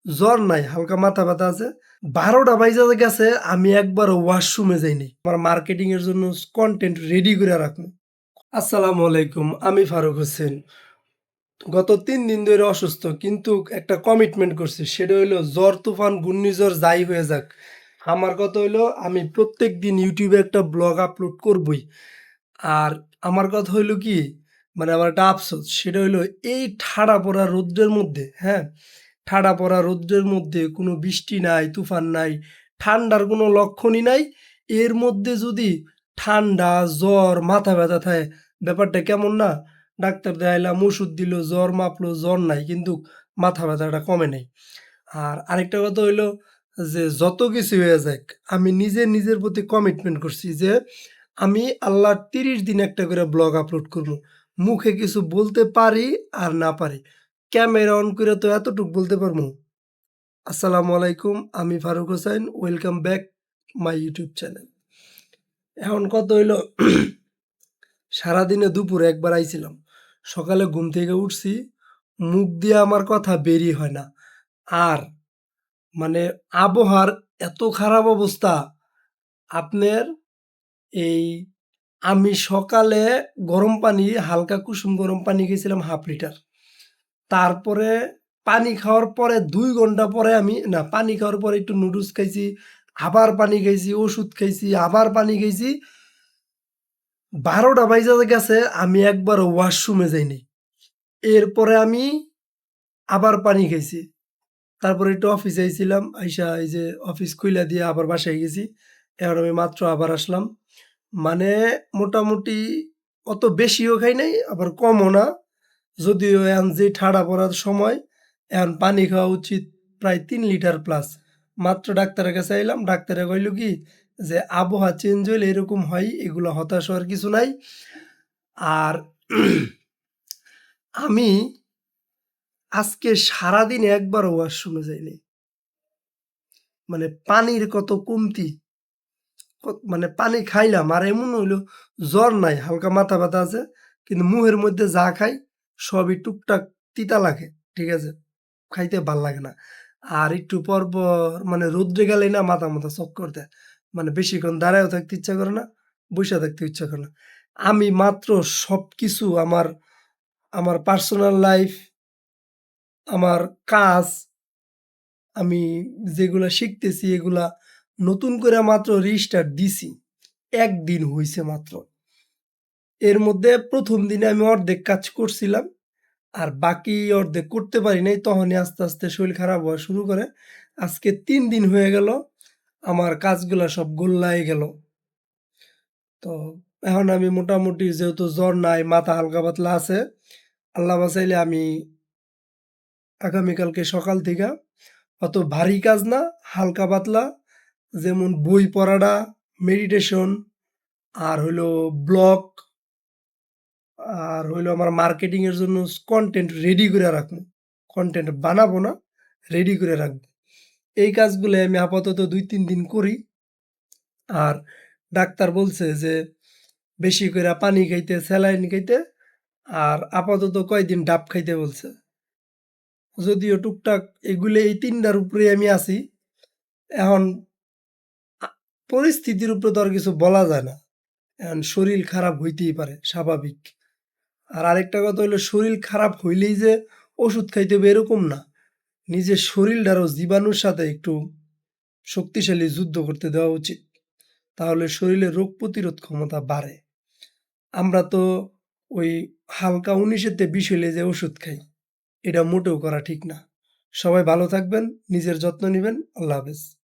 জ্বর নাই, হালকা মাথা ব্যথা আছে। ১২টা বাইজা গেছে, আমি একবারও ওয়াশরুমে যাইনি। আমার মার্কেটিং এর জন্য কনটেন্ট রেডি করে রাখবো। আসসালামু আলাইকুম, আমি ফারুক হোসেন। গত ৩ দিন ধরে অসুস্থ, কিন্তু একটা কমিটমেন্ট করছি, সেটা হইলো ঝড় তুফান ঘূর্ণিঝড় যাই হয়ে যাক, আমার কথা হইলো আমি প্রত্যেকদিন ইউটিউবে একটা ব্লগ আপলোড করবই। আর আমার কথা হইলো কি, মানে আমার একটা আফসোস, সেটা হইলো এই ঠাড়া পড়া রৌদ্রের মধ্যে, হ্যাঁ, ঠাড়া পড়া রৌদ্রের মধ্যে কোনো বৃষ্টি নাই, তুফান নাই, ঠান্ডার কোনো লক্ষণই নাই। এর মধ্যে যদি ঠান্ডা, জ্বর, মাথা ব্যথা থাকে, ব্যাপারটা কেমন না? ডাক্তার দেখাইলাম, ওষুধ দিল, জ্বর মাপলো, জ্বর নাই, কিন্তু মাথা ব্যথাটা কমে নাই। আর আরেকটা কথা হইলো যে যত কিছু হয়ে যাক, আমি নিজে নিজের প্রতি কমিটমেন্ট করছি যে আমি আল্লাহর ৩০ দিন একটা করে ব্লগ আপলোড করব। মুখে কিছু বলতে পারি আর না পারি, ক্যামেরা অন করে তো এতটুক বলতে পারবো। আসসালামু আলাইকুম, আমি Faruk Hossain, welcome back my YouTube channel. এখন কত হইলো, সারাদিনে দুপুরে একবার আইছিলাম, সকালে ঘুম থেকে উঠছি, মুখ দিয়ে আমার কথা বেরই হয় না। আর মানে আবহাওয়ার এত খারাপ অবস্থা আপনার, এই আমি সকালে গরম পানি, হালকা কুসুম গরম পানি খেয়েছিলাম 1/2 লিটার। তারপরে পানি খাওয়ার পরে ২ ঘন্টা পরে আমি না, পানি খাওয়ার পরে একটু নুডলস খাইছি, আবার পানি খাইছি, ওষুধ খাইছি, আবার পানি খাইছি। ১২টা বাইজা গেছে, আমি একবারও ওয়াশরুমে যাইনি। এরপরে আমি আবার পানি খাইছি। তারপরে একটু অফিসে আইছিলাম, আইসা এই যে অফিস খুইলা দিয়ে আবার বাসায় গেছি। এখন আমি মাত্র আবার আসলাম। মানে মোটামুটি অত বেশিও খাই নাই, আবার কমও না। যদিও এখন যে ঠাডা পড়ার সময়, এখন পানি খাওয়া উচিত প্রায় ৩ লিটার প্লাস। মাত্র ডাক্তারের কাছে আইলাম, ডাক্তারে কইল কি যে আবহাওয়া চেঞ্জ হইলে এরকম হয়, এগুলা হতাশ হওয়ার কিছু নাই। আর আমি আজকে সারাদিনে একবারও ওয়াশরুমে যাইনি। মানে পানির কত কমতি, মানে পানি খাইলাম আর এমন হইলো জ্বর নাই, হালকা মাথা ব্যথা আছে, কিন্তু মুখের মধ্যে যা খাই সবই টুকটাক তিতা লাগে, ঠিক আছে, খাইতে ভাল লাগে না। আর একটু পর পর মানে রোদ্রে গেলেই না মাথা মাথা চক্কর দেয়, মানে বেশিক্ষণ দাঁড়ায়ও থাকতে ইচ্ছা করে না, বসে থাকতে ইচ্ছা করে না। আমি মাত্র সব কিছু আমার, আমার পার্সোনাল লাইফ, আমার কাজ, আমি যেগুলা শিখতেছি এগুলা নতুন করে মাত্র রিস্টার্ট দিছি। ১ দিন হইছে মাত্র। এর মধ্যে ১ম দিনে আমি অর্ধেক কাজ করছিলাম। আর বাকি অর্ধেক করতে পারি নাই। তখনই আস্তে, আস্তে শরীর খারাপ হওয়া শুরু করে। আজকে ৩ দিন হয়ে গেল। আমার কাজগুলা সব গোল্লায় গেল। তো এখন আমি মোটামুটি, যেহেতু জ্বর নাই, মাথা হালকা পাতলা আছে। আল্লাহ বাঁচাইলে আমি আগামীকালকে সকাল থেকে অত ভারী কাজ না, হালকা পাতলা, যেমন বই পড়াটা, মেডিটেশন, আর হইলো ব্লগ, আর হইলো আমার মার্কেটিং এর জন্য কনটেন্ট রেডি করে রাখবো। কনটেন্ট বানাবো না, রেডি করে রাখবো। এই কাজগুলো আমি আপাতত ২-৩ দিন করি। আর ডাক্তার বলছে যে বেশি কইরা পানি খাইতে, স্যালাইন খাইতে, আর আপাতত কয়দিন ডাব খাইতে বলছে। যদিও টুকটাক এগুলো, এই ৩ টার উপরেই আমি আছি। এখন আ পরিস্থিতির উপরে তো আর কিছু বলা যায় না। এখন শরীর খারাপ হইতেই পারে, স্বাভাবিক। আর আরেকটা কথা হইলো, শরীর খারাপ হইলেই যে ওষুধ খাইতে হবে এরকম না। নিজের শরীরটারও জীবাণুর সাথে একটু শক্তিশালী যুদ্ধ করতে দেওয়া উচিত। তাহলে শরীরে রোগ প্রতিরোধ ক্ষমতা বাড়ে। আমরা তো ওই হালকা ১৯-এতে ২০ হইলে যে ওষুধ খাই, এটা মোটেও করা ঠিক না। সবাই ভালো থাকবেন, নিজের যত্ন নিবেন। আল্লাহ হাফেজ।